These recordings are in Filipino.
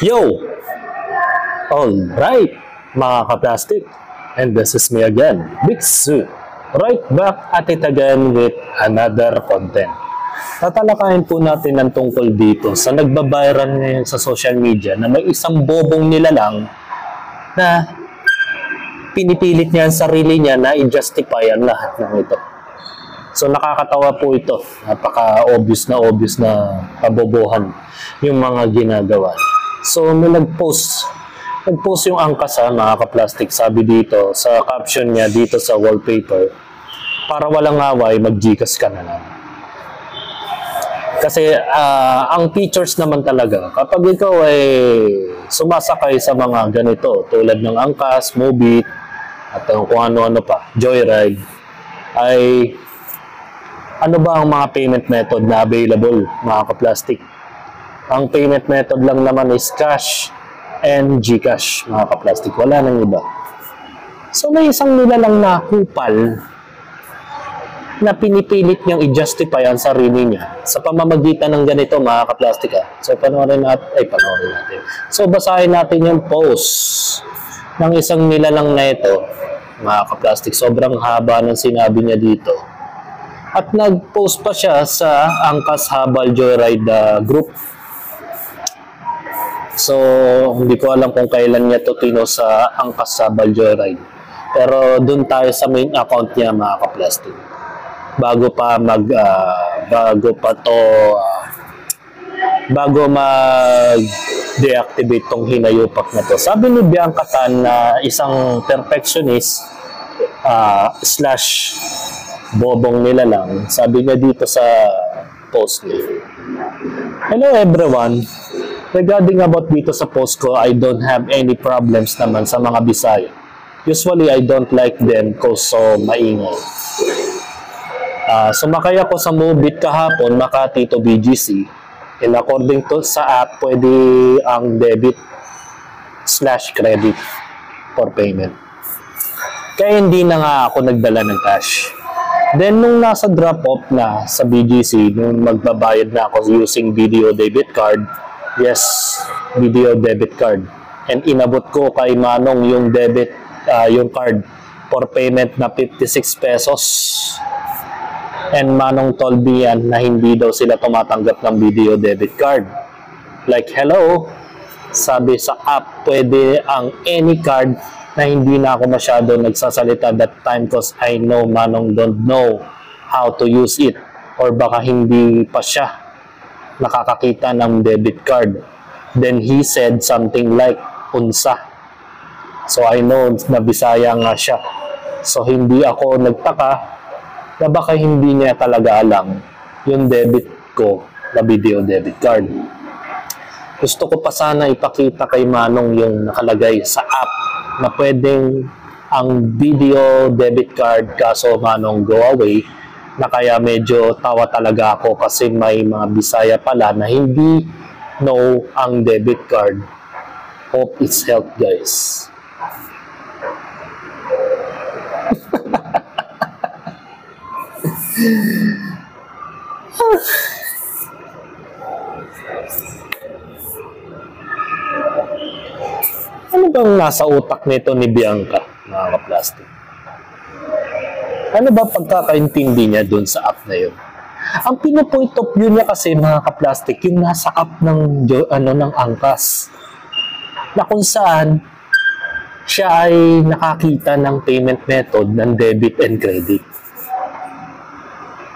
Yo! Alright, mga ka-plastic. And this is me again, Big Sue. Right back at it again with another content. Tatalakayin po natin ang tungkol dito sa nagbabiral ngayon sa social media na may isang bobong nilalang na pinipilit niya ang sarili niya na i-justify ang lahat ng ito. So nakakatawa po ito. Napaka-obvious na kabobohan yung mga ginagawa. So may nag-post yung angkas mga ka-plastic, sabi dito sa caption niya dito sa wallpaper, para walang away, mag-Gcash ka na lang. Kasi ang features naman talaga, kapag ikaw ay sumasakay sa mga ganito, tulad ng angkas, Mobit, at kung ano-ano pa, Joyride, ay ano ba ang mga payment method na available, mga ka-plastic? Ang payment method lang naman is cash and Gcash, mga ka-plastic. Wala nang iba. So may isang nilalang na kupal na pinipilit niyang i-justify ang sarili niya sa pamamagitan ng ganito, mga ka-plastic. So panoorin natin. So basahin natin yung post ng isang nilalang na ito, mga ka-plastic. Sobrang haba ng sinabi niya dito. At nag-post pa siya sa Angkas Habal Joyride group. So, hindi ko alam kung kailan niya ito sa Angkas Habal Joyride. Pero dun tayo sa main account niya, mga ka-plastic. Bago mag-deactivate tong hinayupak na to. Sabi ni Bianca Tan na isang perfectionist slash bobong nilalang, sabi niya dito sa post niya, "Hello everyone, regarding about dito sa post ko, I don't have any problems naman sa mga Bisaya. Usually, I don't like them cause so maingay. Sumakay ako sa Mobit kahapon, Makati to BGC, and according to sa app, pwede ang debit slash credit for payment. Kaya hindi na nga ako nagdala ng cash. Then, nung nasa drop-off na sa BGC, nung magbabayad na ako using video debit card, yes, video debit card. And inabot ko kay Manong yung yung card for payment na 56 pesos. And Manong told me yan na hindi daw sila tumatanggap ng video debit card. Like, hello, sabi sa app, pwede ang any card na hindi na ako masyado nagsasalita that time because I know Manong don't know how to use it. Or baka hindi pa siya nakakakita ng debit card. Then he said something like, unsa. So I know na Bisaya nga siya. So hindi ako nagtaka na baka hindi niya talaga alam yung debit ko na video debit card. Gusto ko pa sana ipakita kay Manong yung nakalagay sa app na pwedeng ang video debit card, kaso Manong go away, na kaya medyo tawa talaga ako kasi may mga Bisaya pala na hindi know ang debit card. Hope it's help, guys. Ano bang nasa utak nito ni Bianca, mga ka-plastic? Ano ba pagkakaintindi niya dun sa app na yun? Ang pinopoint of view niya kasi, mga ka-plastic, yung nasa app ng angkas, na kung saan siya ay nakakita ng payment method ng debit and credit.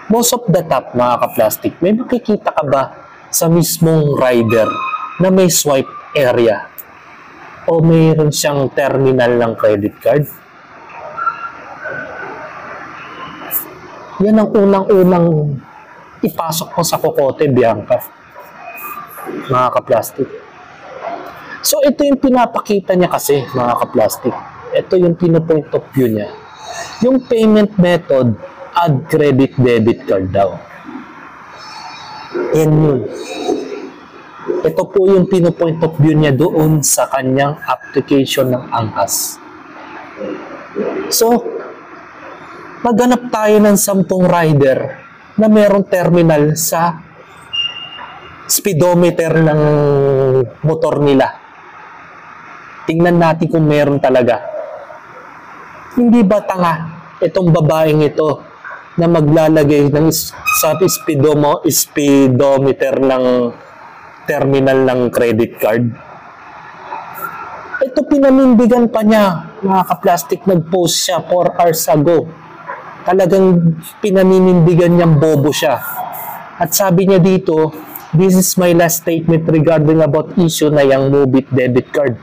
Most of the top, mga ka-plastic, may makikita ka ba sa mismong rider na may swipe area o mayroon siyang terminal ng credit card? Yan ang unang-unang ipasok mo sa kokote, Bianca, mga ka-plastic. So ito yung pinapakita niya kasi, mga ka-plastic. Ito yung pinopoint of view niya. Yung payment method, add credit debit card daw. Yan yun. Ito po yung pinopoint of view niya doon sa kanyang application ng angkas. So, maghanap tayo ng 10 rider na merong terminal sa speedometer ng motor nila. Tingnan natin kung meron talaga. Hindi ba tanga itong babaeng ito na maglalagay sa speedometer ng terminal ng credit card? Ito pinanindigan pa niya, mga ka-plastic, nag-post siya 4 hours ago. Talagang pinaninindigan niyang bobo siya. At sabi niya dito, this is my last statement regarding about issue na yung Mobit debit card.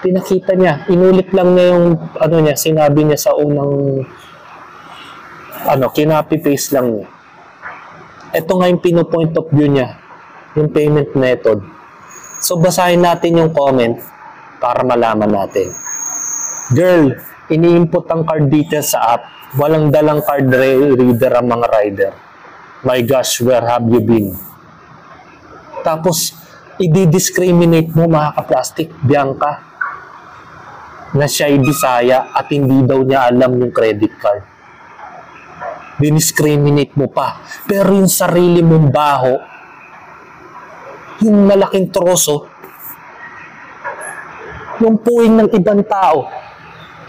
Pinakita niya, inulit lang niya yung sinabi niya sa unang kinopy-paste lang niya. Ito nga yung pino-point of view niya, yung payment method. So, basahin natin yung comment para malaman natin. Girl, ini-input ang card details sa app. Walang dalang card reader ang mga rider. My gosh, where have you been? Tapos, i-discriminate mo, mga ka-plastic, Bianca, na siya ay Bisaya at hindi daw niya alam yung credit card. Diniscriminate mo pa. Pero yung sarili mong baho, yung malaking troso, yung puwing ng ibang tao,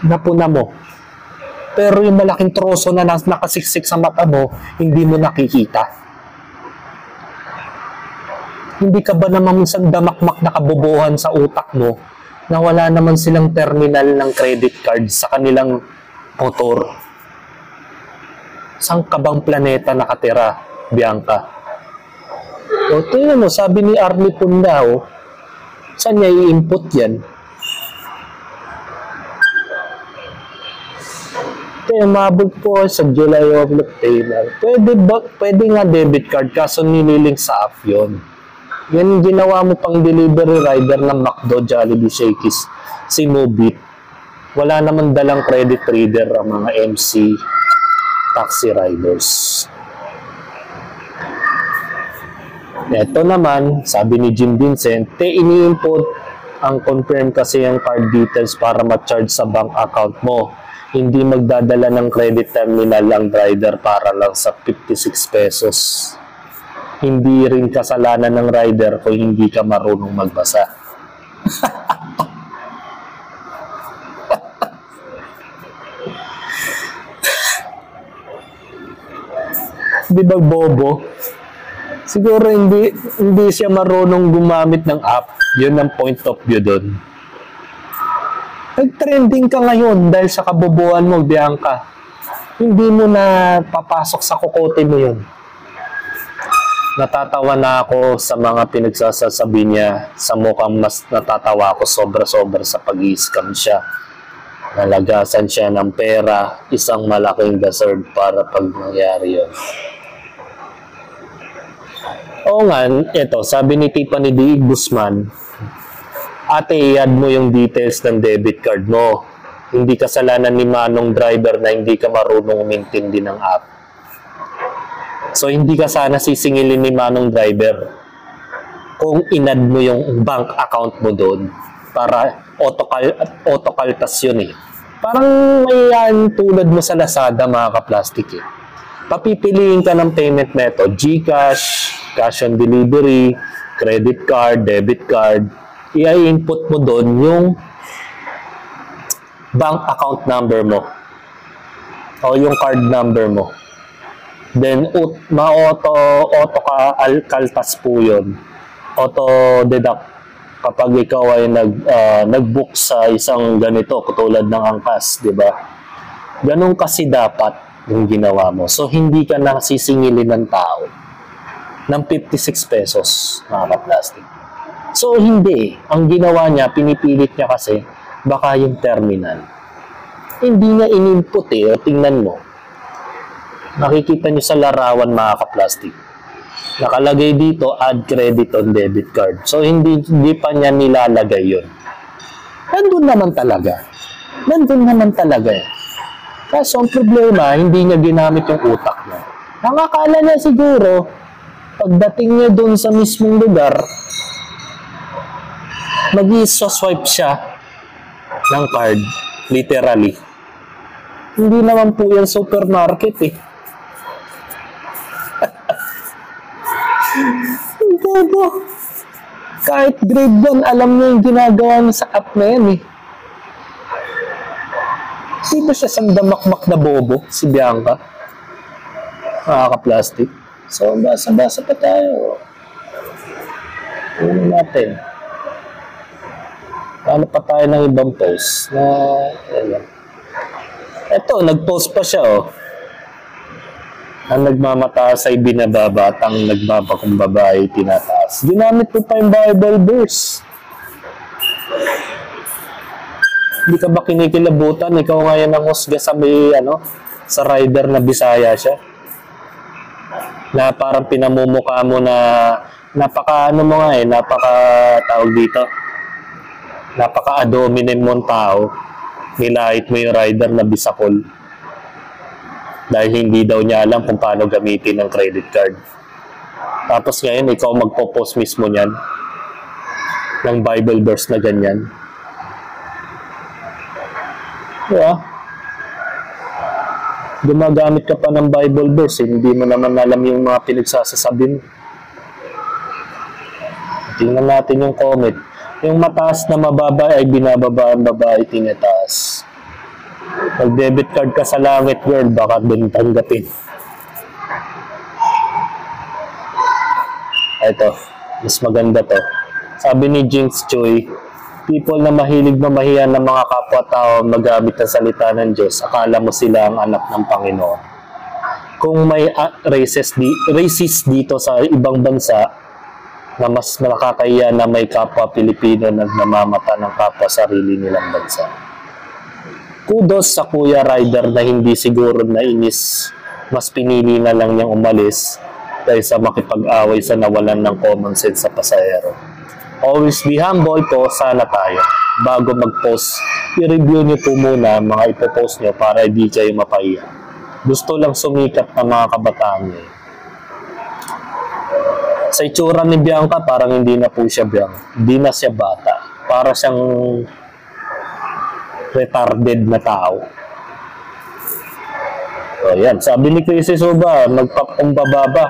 napuna mo. Pero yung malaking troso na nakasiksik sa mata mo, hindi mo nakikita. Hindi ka ba naman minsan damakmak na kabobohan sa utak mo na wala naman silang terminal ng credit card sa kanilang motor? Saan ka bang planeta nakatira, Bianca? O, tingnan mo, sabi ni Arlie Pundao, saan niya i-input yan? Kaya mabog po sa July of October. Pwede nga debit card, kaso nililink sa app yun. Yan ginawa mo pang delivery rider ng McDo, Jollibee, Shakey's, si Mobit. Wala naman dalang credit reader ang mga MC taxi riders. Ito naman, sabi ni Jim Vincent, ini-input ang confirm kasi yung card details para ma-charge sa bank account mo. Hindi magdadala ng credit terminal ang rider para lang sa 56 pesos. Hindi rin kasalanan ng rider kung hindi ka marunong magbasa. Di ba bobo? Siguro hindi siya marunong gumamit ng app. Yun ang point of view doon. Nag-trending ka ngayon dahil sa kabobohan mo, Bianca. Hindi mo na papasok sa kukote mo yun. Natatawa na ako sa mga pinagsasabi niya. Sa mukhang mas natatawa ako sobra-sobra sa pag-i-scam siya. Nalagasan siya ng pera, isang malaking deserve para pag nangyari yun. Oo nga, ito, sabi ni Tiffany D. Guzman, ate, i-add mo yung details ng debit card mo. Hindi kasalanan ni Manong driver na hindi ka marunong umintindi ng app. So, hindi ka sana sisingilin ni Manong driver kung in-add mo yung bank account mo doon para autokaltas yun eh. Parang may yan tulad mo sa Lazada, mga ka-plastic eh. Papipiliin ka ng payment method, GCash, cash on delivery, credit card, debit card. I-input mo doon yung bank account number mo o yung card number mo. Then, auto-kaltas po yun. Auto-deduct kapag ikaw ay nag-book sa isang ganito, katulad ng angkas, di ba? Ganun kasi dapat yung ginawa mo. So, hindi ka na sisingilin ng tao ng 56 pesos, mga ka-plastic. So, hindi. Ang ginawa niya, pinipilit niya kasi baka yung terminal. Hindi niya in-input eh. O, tingnan mo. Nakikita niyo sa larawan, mga ka-plastic. Nakalagay dito, add credit on debit card. So, hindi pa niya nilalagay yun. Nandun naman talaga. Kaso, ang problema, hindi niya ginamit yung utak niya. Nakakala niya siguro, pagdating niya doon sa mismong lugar, mag-i-swipe siya ng card, literally. Hindi naman po yan supermarket eh. Bobo. Kahit grade 1, alam niya yung ginagawa niya sa app na yan eh. Di ba siya isang damakmak na bobo, si Bianca? Nakaka-plastic. So, basa-basa pa tayo. Ano natin? Ano pa tayo ng ibang post? Ito, nag-post pa siya, oh. Ang nagmamataas ay binababa at ang nagbabakong ay tinataas. Ginamit ko pa yung Bible verse. Hindi ka ba kinikilabutan? Ikaw ngayon ang husga sa may, sa rider na Bisaya siya. Na parang pinamumukha mo na tawag dito. Napaka-adominem mong tao. Nilait mo yung rider na Bisakol. Dahil hindi daw niya alam kung paano gamitin ang credit card. Tapos ngayon, ikaw magpo-post mismo niyan ng Bible verse na ganyan. Diba? Gumagamit ka pa ng Bible verse, hindi mo naman alam yung mga pinagsasasabi mo. Tingnan natin yung comment. Yung mataas na mababa ay binababa, ang babae tinataas. Mag-debit card ka sa langit, girl, baka din tanggapin. Ito, mas maganda to. Sabi ni Jinx Choi, people na mahilig mamahiyan ng mga kapwa-tao magamit ng salita ng Diyos, akala mo sila ang anak ng Panginoon. Kung may racist dito sa ibang bansa, na mas nakakahiya na may kapwa Pilipino na namamata ng kapwa sarili nilang bansa. Kudos sa Kuya Rider na hindi siguro nainis, mas pinili na lang niyang umalis dahil sa makipag-away sa nawalan ng common sense sa pasahero. Always be humble po, sana tayo. Bago mag-post, i-review niyo po muna mga ipopost niyo para hindi kayo mapahiya. Gusto lang sumikat na mga kabataan niyo. Sa itsura ni Bianca, parang hindi na po siya Bianca. Hindi na siya bata. Para siyang retarded na tao. So, yan. Sabi ni Chris Suba, magpapumbababa.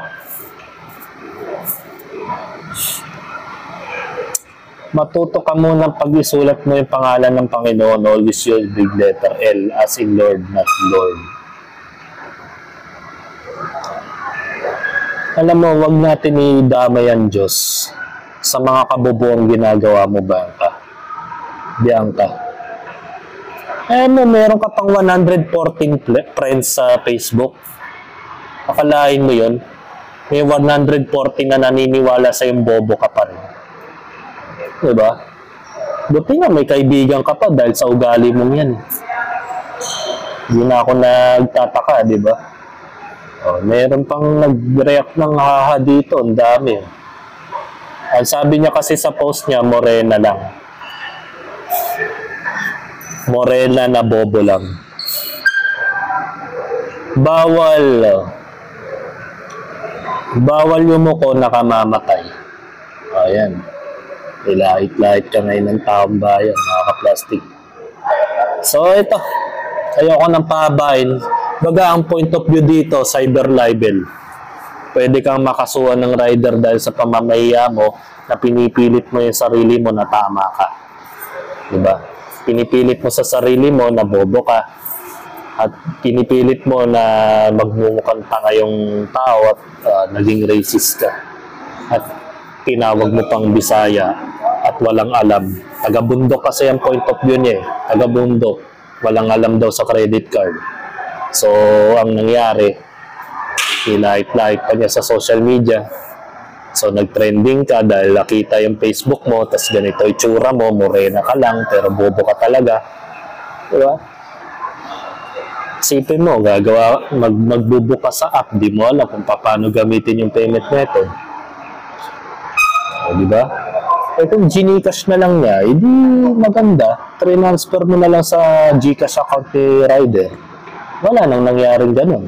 Matuto ka muna pag-isulat mo yung pangalan ng Panginoon. Always use big letter L as in Lord, not Lord. Alam mo, wag natin idamay ang Diyos sa mga kaboboang ginagawa mo, Bianca. Meron ka pang 114 friends sa Facebook. Akalain mo yun? May 114 na naniniwala sa yung bobo ka pa rin. Diba? Buti nga may kaibigan ka pa dahil sa ugali mong yan. Hindi na ako nagtataka, diba? Meron pang nag-react ng haha dito. Ang dami. Ang sabi niya kasi sa post niya, morena lang. Morena na bobo lang. Bawal yung muko nakamamatay. Ayan. Ilait-lait ka ngayon ng taong bayan, mga ka-plastic. So, ito. Ayoko nang pahabain. Baga, ang point of view dito, cyber libel. Pwede kang makasuhan ng rider dahil sa pamamahiya mo na pinipilit mo yung sarili mo na tama ka. Diba? Pinipilit mo sa sarili mo na bobo ka at pinipilit mo na magmumukhang tanga yung tao at naging racist ka at tinawag mo pang Bisaya at walang alam. Taga-bundok kasi ang point of view niya eh. Taga-bundok, walang alam daw sa credit card. So, ang nangyari, nilait-lait pa niya sa social media. So, nag-trending ka dahil nakita yung Facebook mo, tas ganito itsura mo, morena ka lang, pero bobo ka talaga. Diba? Isipin mo, magbubuka sa app, di mo alam kung paano gamitin yung payment method. O, diba? Eh, kung Gcash na lang niya, hindi maganda. Transfer mo na lang sa Gcash account ni Rider. Wala nang nangyaring ganun.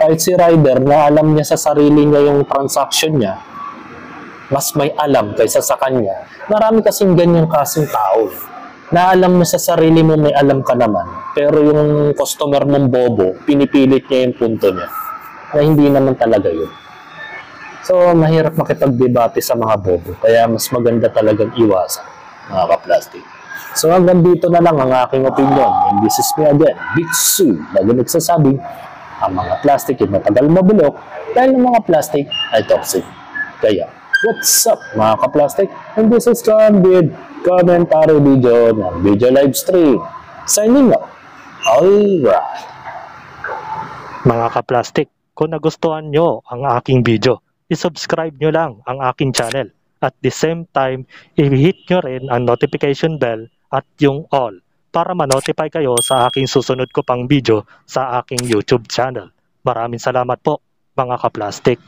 Kahit si Rider na alam niya sa sarili niya yung transaction niya, mas may alam kaysa sa kanya. Marami kasing ganyang kasing tao. Na alam mo sa sarili mo, may alam ka naman. Pero yung customer mong bobo, pinipilit niya yung punto niya. Na hindi naman talaga yun. So, mahirap makipagdebate sa mga bobo. Kaya mas maganda talagang iwasan, mga ka-plastic. So, hanggang dito na lang ang aking opinion. And this is me again, Bitsu. Lagi nagsasabing, ang mga plastic ay matagal mabulok dahil ang mga plastic ay toxic. Kaya, what's up mga ka-plastic? And this is John with commentary video ng video live stream. Signing up. Alright. Mga ka-plastic, kung nagustuhan nyo ang aking video, i-subscribe nyo lang ang aking channel. At the same time, i-hit nyo rin ang notification bell at yung all para ma-notify kayo sa aking susunod ko pang video sa aking YouTube channel. Maraming salamat po mga ka-plastic.